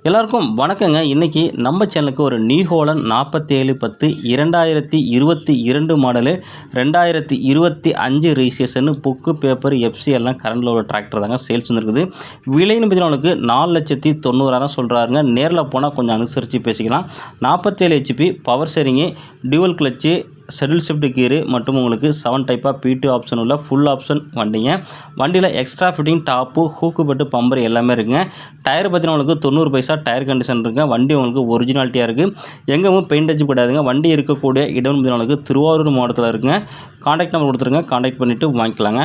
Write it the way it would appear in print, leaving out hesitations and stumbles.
எல்லாருக்கும் வணக்கங்க. இன்றைக்கி நம்ம சேனலுக்கு ஒரு new Holland 4710 2022 model 2025 registration book paper FC எல்லாம் கரண்டில் உள்ள டிராக்டர் தாங்க சேல்ஸ் வந்துருக்குது. விலைன்னு பார்த்தீங்கன்னா உங்களுக்கு 4,90,000 சொல்கிறாருங்க. நேரில் போனால் கொஞ்சம் அனுசரித்து பேசிக்கலாம். 47 HP power steering, dual clutch, schedule shift gear மற்றும் உங்களுக்கு 7 டைப்பாக P2 ஆப்ஷன் உள்ள ஃபுல் ஆப்ஷன் வண்டிங்க. வண்டியில் எக்ஸ்ட்ரா ஃபிட்டிங் டாப்பு, ஹூக்கு பட்டு, பம்பர் எல்லாமே இருக்குங்க. டயர் பார்த்தீங்கன்னா உங்களுக்கு 90 பைசா டயர் கண்டிஷன் இருக்குங்க. வண்டி உங்களுக்கு ஒரிஜினாலிட்டியாக இருக்குது. எங்கேயும் பெயிண்ட் அடிச்சு கிடையாதுங்க. வண்டி இருக்கக்கூடிய இடம் பார்த்தீங்கன்னா உங்களுக்கு திருவாரூர் மாவட்டத்தில் இருக்குங்க. கான்டாக்ட் நம்பர் கொடுத்துருங்க. கான்டாக்ட் பண்ணிவிட்டு வாங்கிக்கலாங்க.